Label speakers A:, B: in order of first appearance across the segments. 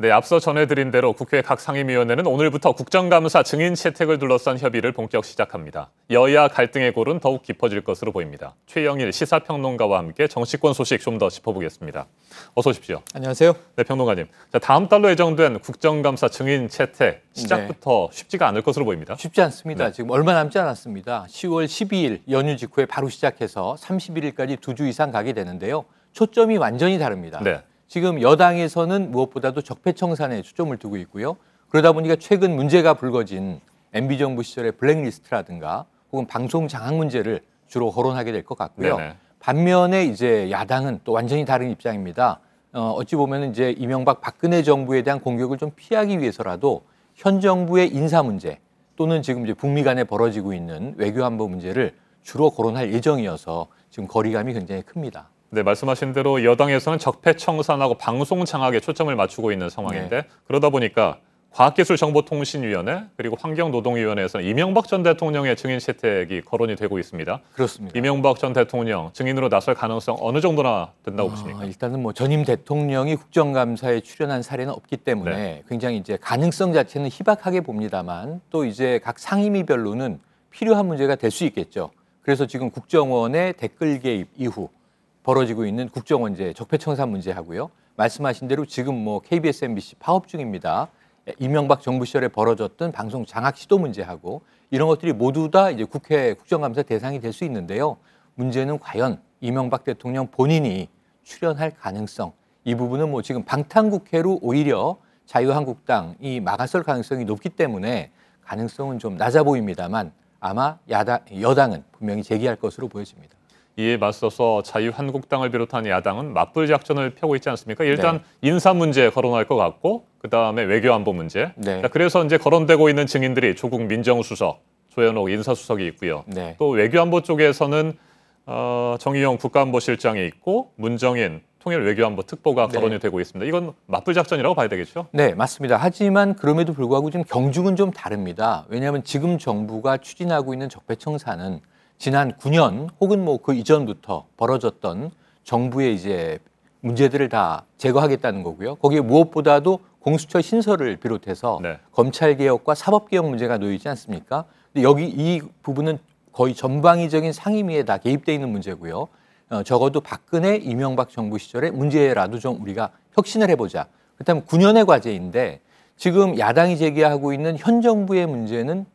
A: 네, 앞서 전해드린 대로 국회 각 상임위원회는 오늘부터 국정감사 증인 채택을 둘러싼 협의를 본격 시작합니다. 여야 갈등의 골은 더욱 깊어질 것으로 보입니다. 최영일 시사평론가와 함께 정치권 소식 좀 더 짚어보겠습니다. 어서 오십시오.
B: 안녕하세요.
A: 네, 평론가님. 자, 다음 달로 예정된 국정감사 증인 채택 시작부터 쉽지가 않을 것으로 보입니다.
B: 쉽지 않습니다.
A: 네.
B: 지금 얼마 남지 않았습니다. 10월 12일 연휴 직후에 바로 시작해서 31일까지 2주 이상 가게 되는데요. 초점이 완전히 다릅니다.
A: 네.
B: 지금 여당에서는 무엇보다도 적폐청산에 초점을 두고 있고요. 그러다 보니까 최근 문제가 불거진 MB정부 시절의 블랙리스트라든가 혹은 방송 장악 문제를 주로 거론하게 될 것 같고요.
A: 네네.
B: 반면에 이제 야당은 또 완전히 다른 입장입니다. 어찌 보면 이제 이명박 박근혜 정부에 대한 공격을 좀 피하기 위해서라도 현 정부의 인사 문제 또는 지금 이제 북미 간에 벌어지고 있는 외교안보 문제를 주로 거론할 예정이어서 지금 거리감이 굉장히 큽니다.
A: 네, 말씀하신 대로 여당에서는 적폐청산하고 방송 장악에 초점을 맞추고 있는 상황인데 그러다 보니까 과학기술정보통신위원회 그리고 환경노동위원회에서는 이명박 전 대통령의 증인 채택이 거론이 되고 있습니다.
B: 그렇습니다.
A: 이명박 전 대통령 증인으로 나설 가능성 어느 정도나 된다고 보십니까?
B: 일단은 뭐 전임 대통령이 국정감사에 출연한 사례는 없기 때문에 굉장히 이제 가능성 자체는 희박하게 봅니다만 또 이제 각 상임위별로는 필요한 문제가 될 수 있겠죠. 그래서 지금 국정원의 댓글 개입 이후 벌어지고 있는 국정원제 적폐청산 문제하고요. 말씀하신 대로 지금 뭐 KBS, MBC 파업 중입니다. 이명박 정부 시절에 벌어졌던 방송 장악 시도 문제하고 이런 것들이 모두 다 이제 국회 국정감사 대상이 될 수 있는데요. 문제는 과연 이명박 대통령 본인이 출연할 가능성 이 부분은 뭐 지금 방탄국회로 오히려 자유한국당이 막아설 가능성이 높기 때문에 가능성은 좀 낮아 보입니다만 아마 여당은 분명히 제기할 것으로 보여집니다.
A: 이에 맞서서 자유한국당을 비롯한 야당은 맞불 작전을 펴고 있지 않습니까? 일단 인사 문제 거론할 것 같고 그다음에 외교안보 문제. 그래서 이제 거론되고 있는 증인들이 조국 민정수석, 조현옥 인사수석이 있고요. 또 외교안보 쪽에서는 정의용 국가안보실장이 있고 문정인 통일외교안보 특보가 거론이 되고 있습니다. 이건 맞불 작전이라고 봐야 되겠죠?
B: 네, 맞습니다. 하지만 그럼에도 불구하고 지금 경중은 좀 다릅니다. 왜냐하면 지금 정부가 추진하고 있는 적폐청산은 지난 9년 혹은 뭐 그 이전부터 벌어졌던 정부의 이제 문제들을 다 제거하겠다는 거고요. 거기에 무엇보다도 공수처 신설을 비롯해서 검찰개혁과 사법개혁 문제가 놓여 있지 않습니까? 근데 여기 이 부분은 거의 전방위적인 상임위에 다 개입돼 있는 문제고요. 적어도 박근혜, 이명박 정부 시절의 문제라도 좀 우리가 혁신을 해보자. 그렇다면 9년의 과제인데 지금 야당이 제기하고 있는 현 정부의 문제는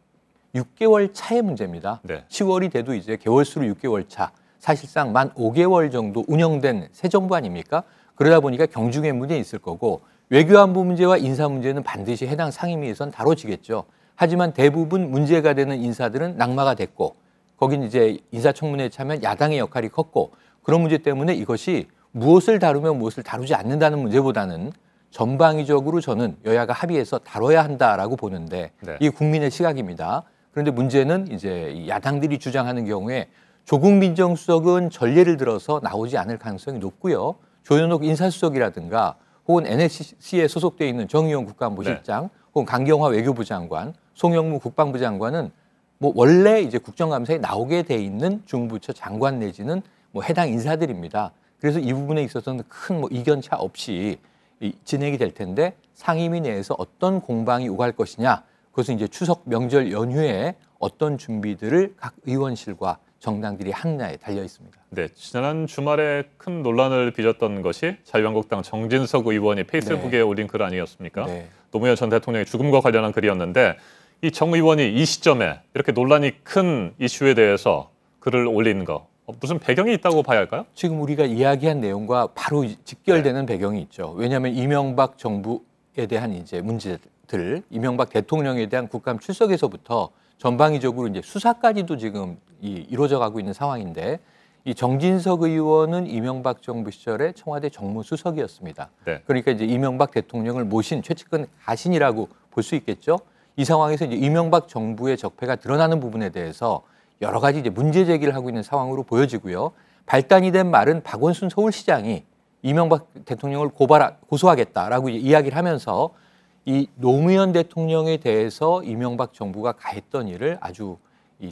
B: 6개월 차의 문제입니다. 10월이 돼도 이제 개월수로 6개월 차. 사실상 만 5개월 정도 운영된 새 정부 아닙니까? 그러다 보니까 경중의 문제 있을 거고 외교안보 문제와 인사 문제는 반드시 해당 상임위에선 다뤄지겠죠. 하지만 대부분 문제가 되는 인사들은 낙마가 됐고 거긴 이제 인사청문회에 참여한 야당의 역할이 컸고 그런 문제 때문에 이것이 무엇을 다루며 무엇을 다루지 않는다는 문제보다는 전방위적으로 저는 여야가 합의해서 다뤄야 한다라고 보는데 이게 국민의 시각입니다. 그런데 문제는 이제 야당들이 주장하는 경우에 조국 민정수석은 전례를 들어서 나오지 않을 가능성이 높고요. 조현옥 인사수석이라든가 혹은 NSC에 소속돼 있는 정의용 국가안보실장 혹은 강경화 외교부 장관, 송영무 국방부 장관은 뭐 원래 이제 국정감사에 나오게 돼 있는 중부처 장관 내지는 뭐 해당 인사들입니다. 그래서 이 부분에 있어서는 큰 뭐 이견차 없이 진행이 될 텐데 상임위 내에서 어떤 공방이 오갈 것이냐. 그것은 이제 추석 명절 연휴에 어떤 준비들을 각 의원실과 정당들이 하느냐에 달려 있습니다.
A: 네, 지난 주말에 큰 논란을 빚었던 것이 자유한국당 정진석 의원이 페이스북에 올린 글 아니었습니까? 노무현 전 대통령의 죽음과 관련한 글이었는데 이 정 의원이 이 시점에 이렇게 논란이 큰 이슈에 대해서 글을 올린 거 무슨 배경이 있다고 봐야 할까요?
B: 지금 우리가 이야기한 내용과 바로 직결되는 배경이 있죠. 왜냐하면 이명박 정부에 대한 이제 문제들, 이명박 대통령에 대한 국감 출석에서부터 전방위적으로 이제 수사까지도 지금 이루어져 가고 있는 상황인데 이 정진석 의원은 이명박 정부 시절에 청와대 정무수석이었습니다. 그러니까 이제 이명박 대통령을 모신 최측근 가신이라고 볼 수 있겠죠. 이 상황에서 이제 이명박 정부의 적폐가 드러나는 부분에 대해서 여러 가지 이제 문제 제기를 하고 있는 상황으로 보여지고요. 발단이 된 말은 박원순 서울시장이 이명박 대통령을 고소하겠다라고 이야기를 하면서 이 노무현 대통령에 대해서 이명박 정부가 가했던 일을 아주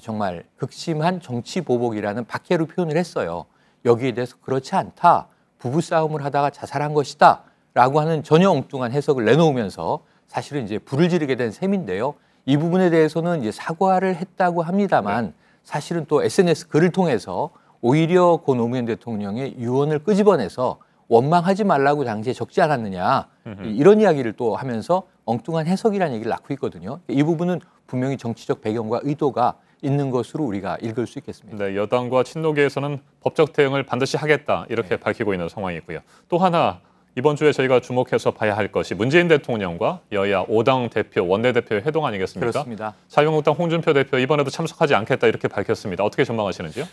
B: 정말 극심한 정치 보복이라는 박해로 표현을 했어요. 여기에 대해서 그렇지 않다. 부부싸움을 하다가 자살한 것이다. 라고 하는 전혀 엉뚱한 해석을 내놓으면서 사실은 이제 불을 지르게 된 셈인데요. 이 부분에 대해서는 이제 사과를 했다고 합니다만 사실은 또 SNS 글을 통해서 오히려 고 노무현 대통령의 유언을 끄집어내서 원망하지 말라고 당시에 적지 않았느냐 이런 이야기를 또 하면서 엉뚱한 해석이라는 얘기를 낳고 있거든요. 이 부분은 분명히 정치적 배경과 의도가 있는 것으로 우리가 읽을 수 있겠습니다.
A: 네, 여당과 친노계에서는 법적 대응을 반드시 하겠다 이렇게 밝히고 있는 상황이고요. 또 하나 이번 주에 저희가 주목해서 봐야 할 것이 문재인 대통령과 여야 5당 대표, 원내대표의 회동 아니겠습니까?
B: 그렇습니다.
A: 자유한국당 홍준표 대표 이번에도 참석하지 않겠다 이렇게 밝혔습니다. 어떻게 전망하시는지요?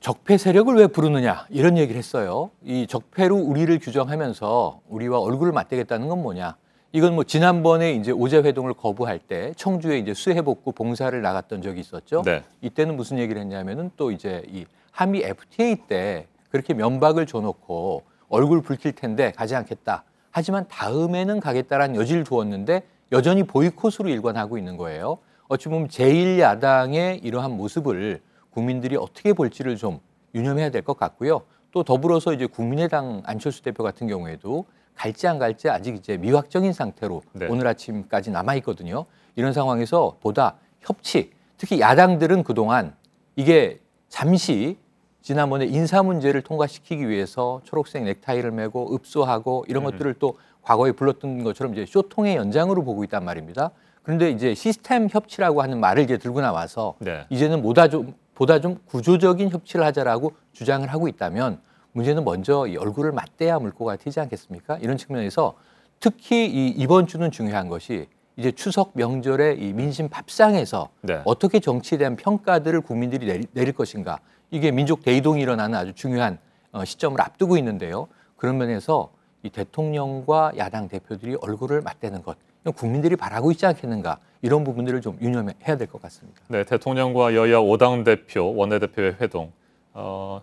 B: 적폐 세력을 왜 부르느냐 이런 얘기를 했어요. 이 적폐로 우리를 규정하면서 우리와 얼굴을 맞대겠다는 건 뭐냐? 이건 뭐 지난번에 이제 오제 회동을 거부할 때 청주에 이제 수해복구 봉사를 나갔던 적이 있었죠.
A: 네.
B: 이때는 무슨 얘기를 했냐면은 또 이제 이 한미 FTA 때 그렇게 면박을 줘놓고 얼굴 붉힐 텐데 가지 않겠다. 하지만 다음에는 가겠다라는 여지를 두었는데 여전히 보이콧으로 일관하고 있는 거예요. 어찌 보면 제1야당의 이러한 모습을 국민들이 어떻게 볼지를 좀 유념해야 될 것 같고요. 또 더불어서 이제 국민의당 안철수 대표 같은 경우에도 갈지 안 갈지 아직 이제 미확정인 상태로
A: 네.
B: 오늘 아침까지 남아 있거든요. 이런 상황에서 보다 협치, 특히 야당들은 그동안 이게 잠시 지난번에 인사 문제를 통과시키기 위해서 초록색 넥타이를 메고 읍소하고 이런 것들을 또 과거에 불렀던 것처럼 이제 쇼통의 연장으로 보고 있단 말입니다. 그런데 이제 시스템 협치라고 하는 말을 이제 들고 나와서
A: 네.
B: 이제는 보다 좀 구조적인 협치를 하자라고 주장을 하고 있다면 문제는 먼저 이 얼굴을 맞대야 물꼬가 튀지 않겠습니까? 이런 측면에서 특히 이번 주는 중요한 것이 이제 추석 명절의 이 민심 밥상에서
A: 네.
B: 어떻게 정치에 대한 평가들을 국민들이 내릴 것인가. 이게 민족 대이동이 일어나는 아주 중요한 시점을 앞두고 있는데요. 그런 면에서 이 대통령과 야당 대표들이 얼굴을 맞대는 것, 국민들이 바라고 있지 않겠는가. 이런 부분들을 좀 유념해야 될 것 같습니다.
A: 네, 대통령과 여야 5당 대표, 원내대표의 회동.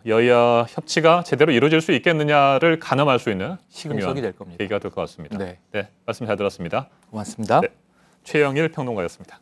A: 여야 협치가 제대로 이루어질 수 있겠느냐를 가늠할 수 있는
B: 시금석이 될 겁니다.
A: 계기가 될 것 같습니다.
B: 네.
A: 네, 말씀 잘 들었습니다.
B: 고맙습니다.
A: 네, 최영일 평론가였습니다.